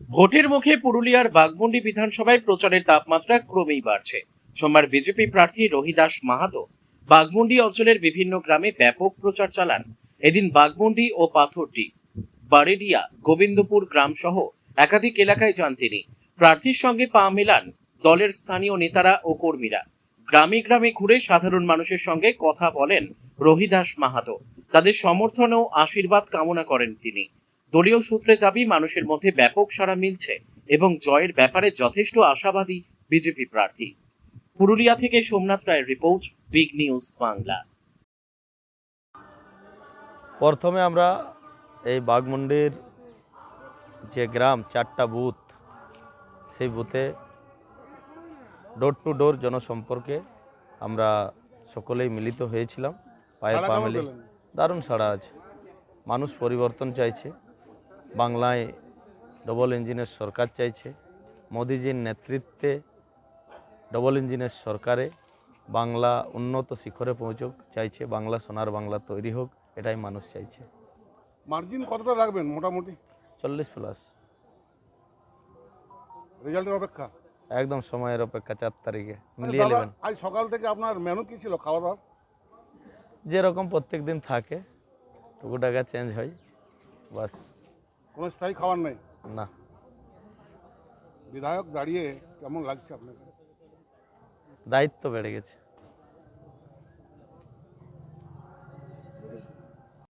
ভোটের মুখে পুরুলিয়ার বাঘমুন্ডি বিধানসভায় প্রচারের তাপমাত্রা ক্রমেই বাড়ছে। সোমবার বিজেপি প্রার্থী রহিদাস মাহাতো বাঘমুন্ডি অঞ্চলের বিভিন্ন গ্রামে ব্যাপক প্রচার চালান। এদিন বাঘমুন্ডি ও পাথরটি, বারেডিয়া, গোবিন্দপুর গ্রাম সহ একাধিক এলাকায় যান তিনি। প্রার্থীর সঙ্গে পা মেলান দলের স্থানীয় নেতারা ও কর্মীরা। গ্রামে গ্রামে ঘুরে সাধারণ মানুষের সঙ্গে কথা বলেন রহিদাস মাহাতো। তাদের সমর্থন ও আশীর্বাদ কামনা করেন তিনি। দলীয় সূত্রে দাবি, মানুষের মধ্যে ব্যাপক সাড়া মিলছে এবং জয়ের ব্যাপারে যথেষ্ট আশাবাদী বিজেপি প্রার্থী। পুরুলিয়া থেকে সোমনাথ রায়ের রিপোর্ট, বিগ নিউজ বাংলা। প্রথমে আমরা এই বাঘমুন্ডির যে গ্রাম 4টা বুথ, সেই বুথে ডোর টু ডোর জনসম্পর্কে আমরা সকলেই মিলিত হয়েছিলাম। পায়ে পা মিলিয়ে দারুণ সাড়া আছে। মানুষ পরিবর্তন চাইছে, বাংলায় ডবল ইঞ্জিনের সরকার চাইছে, মোদিজির নেতৃত্বে ডবল ইঞ্জিনের সরকারে বাংলা উন্নত শিখরে পৌঁছুক চাইছে, বাংলা সোনার বাংলা তৈরি হোক, এটাই মানুষ চাইছে। মার্জিন কতটা রাখবেন মোটামুটি? 40+। রেজাল্টের অপেক্ষা? একদম সময়ের অপেক্ষা, 4 তারিখে মিলিয়ে নেবেন। আজ সকাল থেকে আপনার মেনু কি ছিল খাওয়া দাওয়া? যেরকম প্রত্যেক দিন থাকে, টুকুটাকা চেঞ্জ হয়, বাস। কোনো স্থায়ী খাবার নেই? না। বিধায়ক দাঁড়িয়ে কেমন লাগছে আপনাকে? দায়িত্ব বেড়ে গেছে।